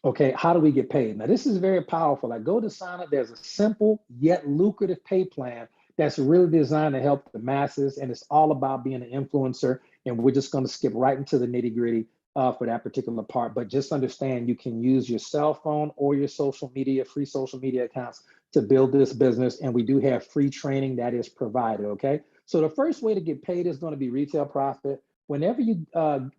Okay, how do we get paid? Now, this is very powerful. Like GoDesana, there's a simple yet lucrative pay plan that's really designed to help the masses, and it's all about being an influencer. And we're just going to skip right into the nitty gritty for that particular part. But just understand you can use your cell phone or your social media, free social media accounts to build this business. And we do have free training that is provided. Okay, so the first way to get paid is going to be retail profit. Whenever you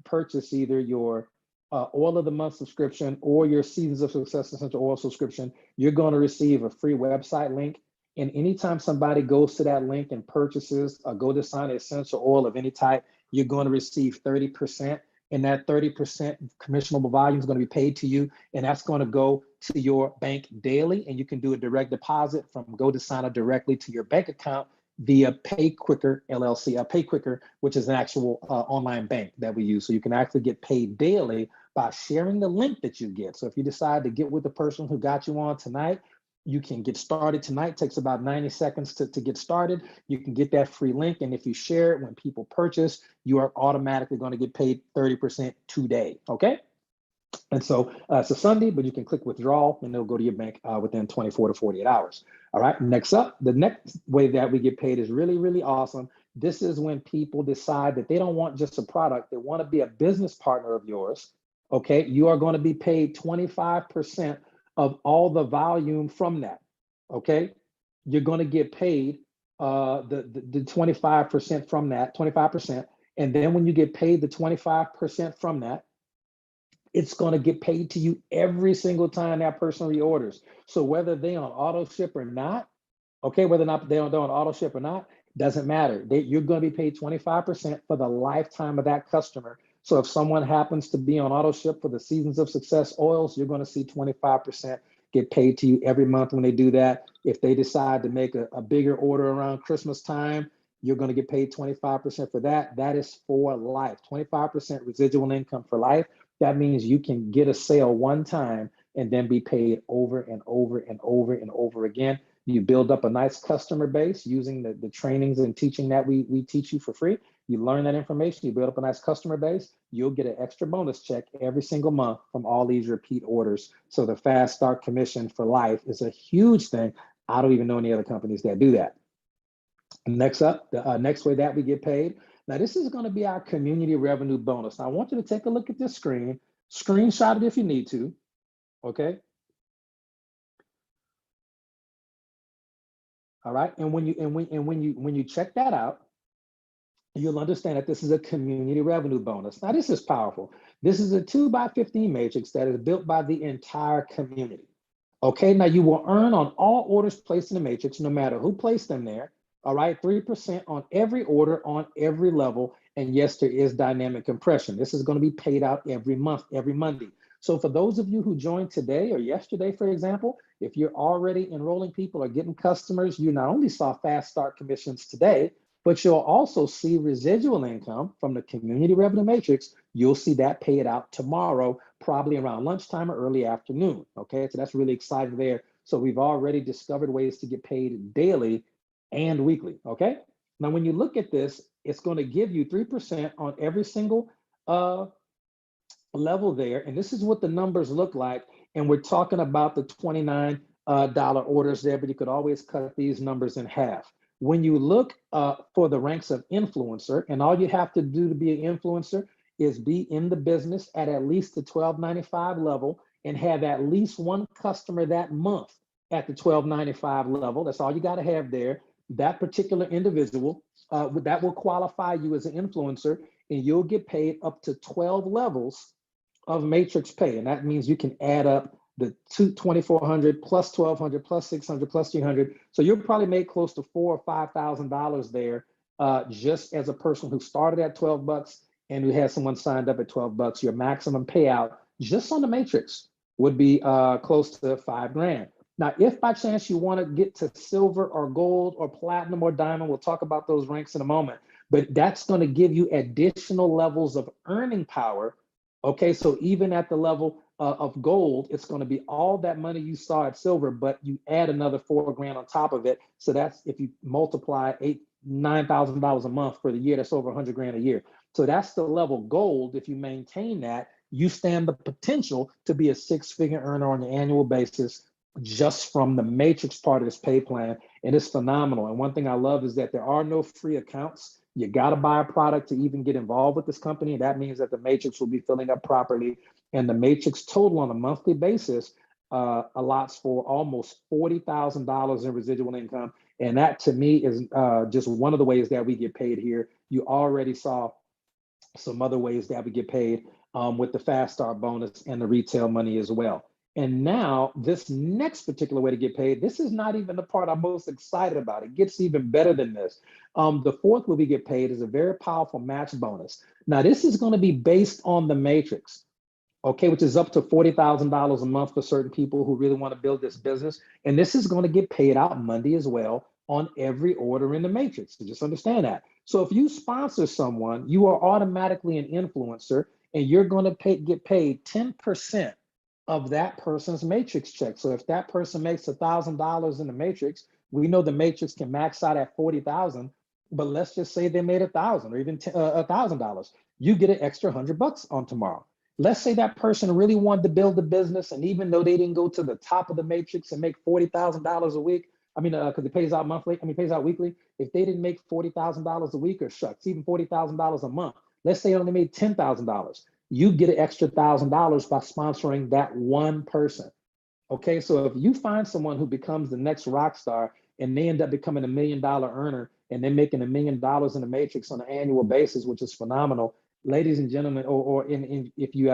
purchase either your oil of the month subscription or your Seasons of Success Essential Oil subscription, you're going to receive a free website link. And anytime somebody goes to that link and purchases a GoDesana essential oil of any type, you're going to receive 30%. And that 30% commissionable volume is going to be paid to you. And that's going to go to your bank daily. And you can do a direct deposit from GoDesana directly to your bank account via PayQuicker LLC, PayQuicker, which is an actual online bank that we use. So you can actually get paid daily by sharing the link that you get. So if you decide to get with the person who got you on tonight, you can get started tonight. It takes about 90 seconds to get started. You can get that free link. And if you share it when people purchase, you are automatically going to get paid 30% today. Okay. And so it's a Sunday, but you can click withdrawal and it'll go to your bank within 24 to 48 hours. All right. Next up, the next way that we get paid is really, really awesome. This is when people decide that they don't want just a product, they want to be a business partner of yours. Okay. You are going to be paid 25% of all the volume from that. Okay. You're going to get paid the 25% from that, 25%. And then when you get paid the 25% from that, it's going to get paid to you every single time that person reorders. So whether they on auto ship or not, okay, whether or not they're on auto ship or not, doesn't matter. You're going to be paid 25% for the lifetime of that customer. So if someone happens to be on auto ship for the Seasons of Success oils, you're going to see 25% get paid to you every month when they do that. If they decide to make a bigger order around Christmas time, you're going to get paid 25% for that. That is for life, 25% residual income for life. That means you can get a sale one time and then be paid over and over and over and over again. You build up a nice customer base using the trainings and teaching that we teach you for free. You learn that information, you build up a nice customer base, you'll get an extra bonus check every single month from all these repeat orders. So the fast start commission for life is a huge thing. I don't even know any other companies that do that. Next up, the next way that we get paid. Now, this is going to be our community revenue bonus. Now, I want you to take a look at this screen, screenshot it if you need to, okay? All right, and when you check that out, you'll understand that this is a community revenue bonus. Now, this is powerful. This is a 2x15 matrix that is built by the entire community. Okay, now you will earn on all orders placed in the matrix, no matter who placed them there. All right, 3% on every order on every level. And yes, there is dynamic compression. This is going to be paid out every month, every Monday. So for those of you who joined today or yesterday, for example, if you're already enrolling people or getting customers, you not only saw fast start commissions today, but you'll also see residual income from the community revenue matrix. You'll see that paid out tomorrow, probably around lunchtime or early afternoon. Okay, so that's really exciting there. So we've already discovered ways to get paid daily and weekly. Okay, now when you look at this, it's going to give you 3% on every single level there. And this is what the numbers look like. And we're talking about the $29 orders there, but you could always cut these numbers in half. When you look for the ranks of influencer, and all you have to do to be an influencer is be in the business at least the $12.95 level and have at least one customer that month at the $12.95 level. That's all you got to have there. That particular individual, that will qualify you as an influencer, and you'll get paid up to 12 levels of matrix pay. And that means you can add up the 2,400 plus 1,200 plus 600 plus 300. So you'll probably make close to $4,000 or $5,000 there, just as a person who started at 12 bucks and who had someone signed up at 12 bucks. Your maximum payout just on the matrix would be close to $5,000. Now, if by chance you want to get to silver or gold or platinum or diamond, we'll talk about those ranks in a moment, but that's going to give you additional levels of earning power. Okay, so even at the level of gold, it's going to be all that money you saw at silver, but you add another $4,000 on top of it. So that's, if you multiply $9,000 a month for the year, that's over $100,000 a year. So that's the level gold. If you maintain that, you stand the potential to be a six-figure earner on an annual basis just from the matrix part of this pay plan. And it's phenomenal. And one thing I love is that there are no free accounts. You got to buy a product to even get involved with this company. And that means that the matrix will be filling up properly. And the matrix total on a monthly basis allots for almost $40,000 in residual income. And that to me is just one of the ways that we get paid here. You already saw some other ways that we get paid with the fast start bonus and the retail money as well. And now this next particular way to get paid, this is not even the part I'm most excited about. It gets even better than this. The fourth way we get paid is a very powerful match bonus. Now this is going to be based on the matrix, okay, which is up to $40,000 a month for certain people who really want to build this business. And this is going to get paid out Monday as well on every order in the matrix. So just understand that. So if you sponsor someone, you are automatically an influencer, and you're going to get paid 10% of that person's matrix check. So if that person makes $1,000 in the matrix, we know the matrix can max out at 40,000, but let's just say they made 1,000 or even $1,000. You get an extra $100 on tomorrow. Let's say that person really wanted to build a business, and even though they didn't go to the top of the matrix and make $40,000 a week, because it pays out monthly, pays out weekly. If they didn't make $40,000 a week, or shucks, even $40,000 a month, let's say they only made $10,000. You get an extra $1,000 by sponsoring that one person. Okay, so if you find someone who becomes the next rock star and they end up becoming $1 million earner and they're making $1 million in the matrix on an annual basis, which is phenomenal, ladies and gentlemen, if you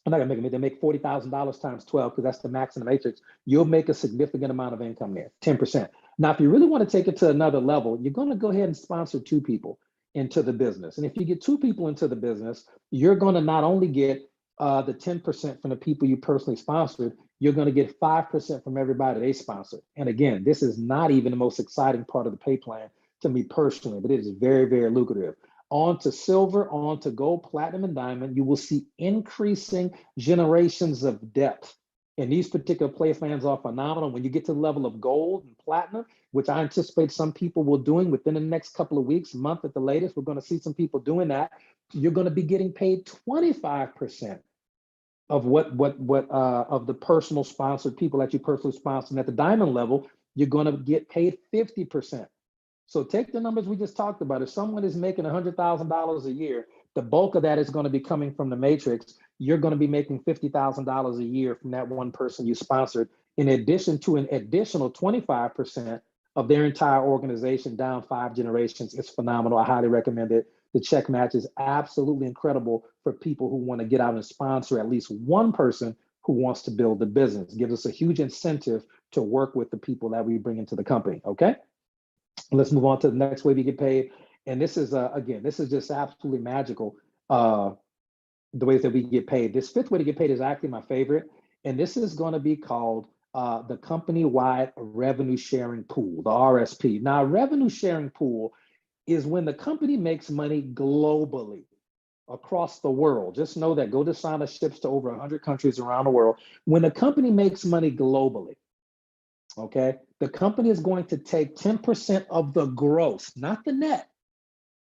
I'm not gonna they make $40,000 times 12 because that's the max in the matrix. You'll make a significant amount of income there, 10%. Now, if you really want to take it to another level, you're going to go ahead and sponsor two people into the business. And if you get two people into the business, you're going to not only get the 10% from the people you personally sponsored, you're going to get 5% from everybody they sponsored. And again, this is not even the most exciting part of the pay plan to me personally, but it is very, very lucrative. On to silver, on to gold, platinum, and diamond, you will see increasing generations of depth. And these particular play plans are phenomenal. When you get to the level of gold and platinum, which I anticipate some people will doing within the next couple of weeks, month at the latest, we're going to see some people doing that. You're going to be getting paid 25% of of the personal sponsored people that you personally sponsor. And at the diamond level, you're going to get paid 50%. So take the numbers we just talked about. If someone is making $100,000 a year, the bulk of that is going to be coming from the matrix. You're going to be making $50,000 a year from that one person you sponsored, in addition to an additional 25% of their entire organization down 5 generations. It's phenomenal. I highly recommend it. The check match is absolutely incredible for people who want to get out and sponsor at least one person who wants to build the business. It gives us a huge incentive to work with the people that we bring into the company, okay? Let's move on to the next way we get paid. And this is, again, this is just absolutely magical, the ways that we get paid. This fifth way to get paid is actually my favorite. And this is going to be called the company-wide revenue sharing pool, the RSP. Now, a revenue sharing pool is when the company makes money globally across the world. Just know that GoDesana ships to over 100 countries around the world. When a company makes money globally, okay, the company is going to take 10% of the gross, not the net,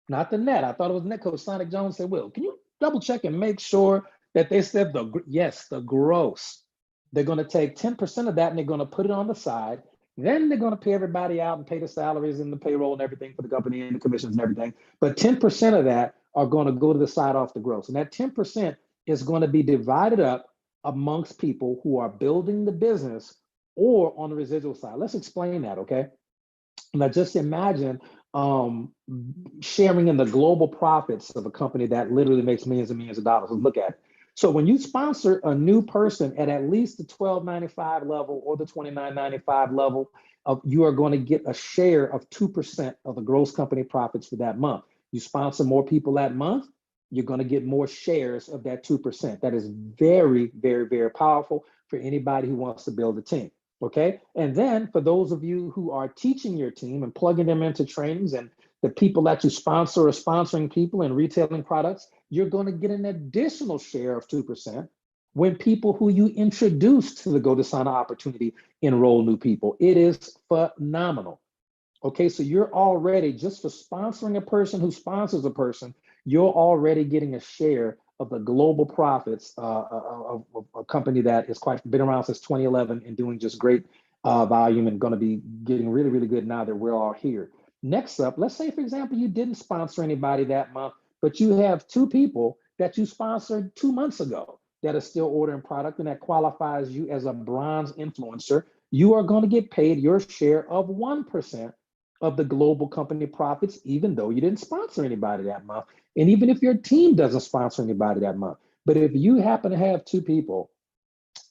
not the net. I thought it was net. Coach Sonic Jones said, Will, can you double check and make sure that they said the gross. They're going to take 10% of that and they're going to put it on the side. Then they're going to pay everybody out and pay the salaries and the payroll and everything for the company and the commissions and everything. But 10% of that are going to go to the side off the gross. And that 10% is going to be divided up amongst people who are building the business or on the residual side. Let's explain that, okay? Now just imagine sharing in the global profits of a company that literally makes millions and millions of dollars. Let's look at it. So when you sponsor a new person at least the $12.95 level or the $29.95 level, you are going to get a share of 2% of the gross company profits for that month. You sponsor more people that month, you're going to get more shares of that 2%. That is very, very, very powerful for anybody who wants to build a team. Okay. And then for those of you who are teaching your team and plugging them into trainings, and the people that you sponsor are sponsoring people and retailing products, you're going to get an additional share of 2% when people who you introduce to the GoDesana opportunity enroll new people. It is phenomenal. Okay, so you're already, just for sponsoring a person who sponsors a person, you're already getting a share of of the global profits of a company that is quite been around since 2011 and doing just great volume and going to be getting really, really good now that we're all here. Next up, let's say, for example, you didn't sponsor anybody that month, but you have two people that you sponsored 2 months ago that are still ordering product and that qualifies you as a bronze influencer. You are going to get paid your share of 1% of the global company profits, even though you didn't sponsor anybody that month. And even if your team doesn't sponsor anybody that month. But if you happen to have two people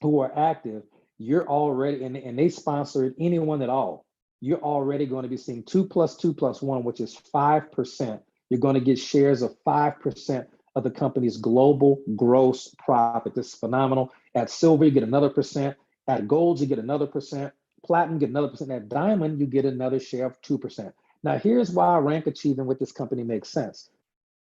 who are active, you're already, and they sponsored anyone at all, you're already going to be seeing 2 plus 2 plus 1, which is 5%. You're going to get shares of 5% of the company's global gross profit. This is phenomenal. At silver, you get another percent. At gold, you get another percent. Platinum, get another percent. At diamond, you get another share of 2%. Now, here's why rank achieving with this company makes sense.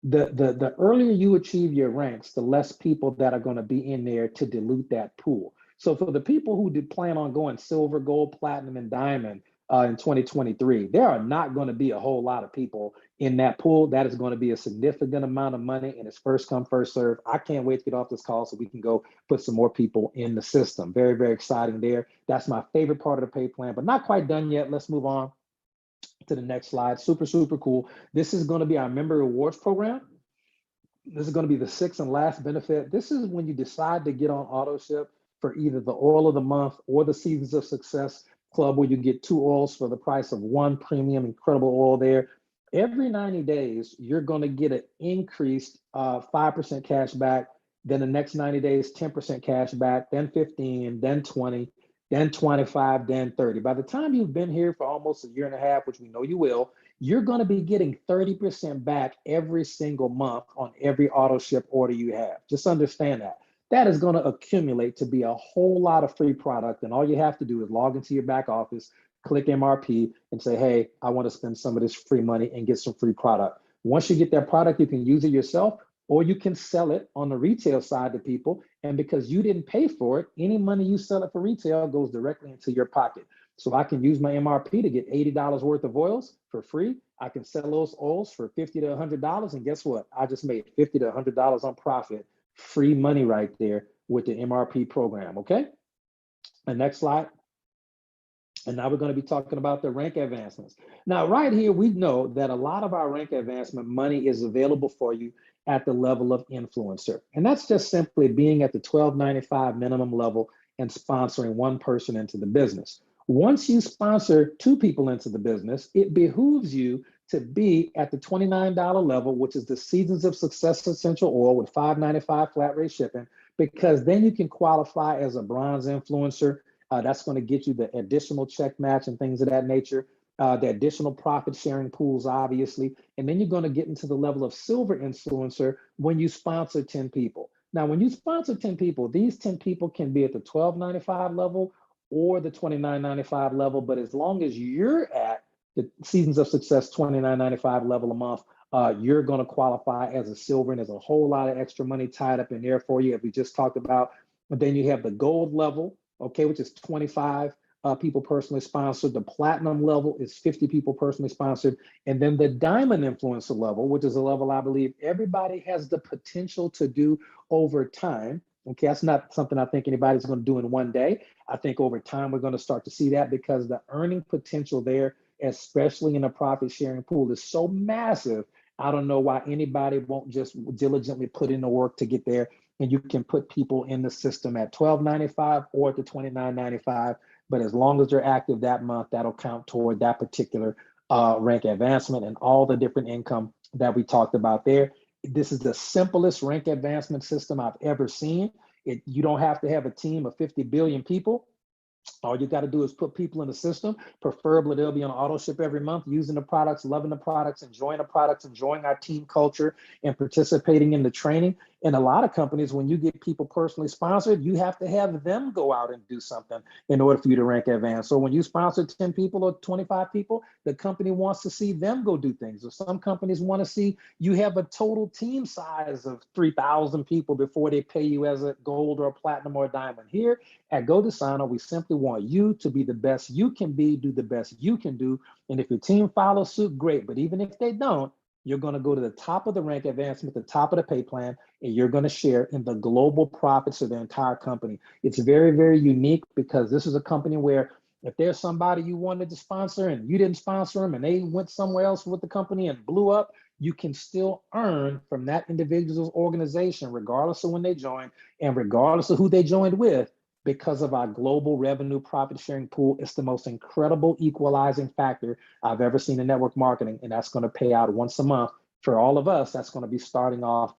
The earlier you achieve your ranks, the less people that are going to be in there to dilute that pool. So for the people who did plan on going silver, gold, platinum, and diamond in 2023, there are not going to be a whole lot of people in that pool. That is going to be a significant amount of money, and it's first come, first serve. I can't wait to get off this call so we can go put some more people in the system. Very, very exciting there. That's my favorite part of the pay plan, but not quite done yet. Let's move on to the next slide. Super, super cool. This is going to be our member rewards program. This is going to be the sixth and last benefit. This is when you decide to get on auto ship for either the oil of the month or the Seasons of Success Club, where you get 2 oils for the price of 1 premium incredible oil there. Every 90 days, you're going to get an increased 5% cash back. Then the next 90 days, 10% cash back, then 15, then 20, then 25, then 30. By the time you've been here for almost a year and a half, which we know you will, you're going to be getting 30% back every single month on every auto ship order you have. Just understand that. That is going to accumulate to be a whole lot of free product. And all you have to do is log into your back office, click MRP, and say, hey, I want to spend some of this free money and get some free product. Once you get that product, you can use it yourself, or you can sell it on the retail side to people. And because you didn't pay for it, any money you sell it for retail goes directly into your pocket. So I can use my MRP to get $80 worth of oils for free. I can sell those oils for $50 to $100. And guess what? I just made $50 to $100 on profit. Free money right there with the MRP program, okay? And next slide. And now we're going to be talking about the rank advancements. Now, right here, we know that a lot of our rank advancement money is available for you at the level of influencer. And that's just simply being at the $12.95 minimum level and sponsoring one person into the business. Once you sponsor 2 people into the business, it behooves you to be at the $29 level, which is the Seasons of Success Essential Oil with $5.95 flat rate shipping, because then you can qualify as a bronze influencer. That's going to get you the additional check match and things of that nature, the additional profit sharing pools, obviously. And then you're going to get into the level of silver influencer when you sponsor 10 people. Now, when you sponsor 10 people, these 10 people can be at the $12.95 level or the $29.95 level. But as long as you're at the Seasons of Success $29.95 level a month, you're going to qualify as a silver, and there's a whole lot of extra money tied up in there for you, as we just talked about. But then you have the gold level, okay, which is 25 people personally sponsored. The platinum level is 50 people personally sponsored. And then the diamond influencer level, which is a level I believe everybody has the potential to do over time. Okay, that's not something I think anybody's going to do in one day. I think over time we're going to start to see that, because the earning potential there, especially in a profit sharing pool, is so massive. I don't know why anybody won't just diligently put in the work to get there. And you can put people in the system at $12.95 or at the $29.95. But as long as they're active that month, that'll count toward that particular rank advancement and all the different income that we talked about there. This is the simplest rank advancement system I've ever seen. You don't have to have a team of 50 billion people. All you got to do is put people in the system. Preferably, they'll be on auto ship every month, using the products, loving the products, enjoying the products, enjoying our team culture, and participating in the training. And a lot of companies, when you get people personally sponsored, you have to have them go out and do something in order for you to rank advance. So when you sponsor 10 people or 25 people, the company wants to see them go do things. Or some companies want to see you have a total team size of 3,000 people before they pay you as a gold or a platinum or a diamond. Here at GoDesana, we simply want you to be the best you can be, do the best you can do. And if your team follows suit, great. But even if they don't, you're going to go to the top of the rank advancement, the top of the pay plan, and you're going to share in the global profits of the entire company. It's very, very unique because this is a company where if there's somebody you wanted to sponsor and you didn't sponsor them and they went somewhere else with the company and blew up, you can still earn from that individual's organization, regardless of when they joined and regardless of who they joined with, because of our global revenue profit sharing pool. It's the most incredible equalizing factor I've ever seen in network marketing. And that's going to pay out once a month for all of us. That's going to be starting off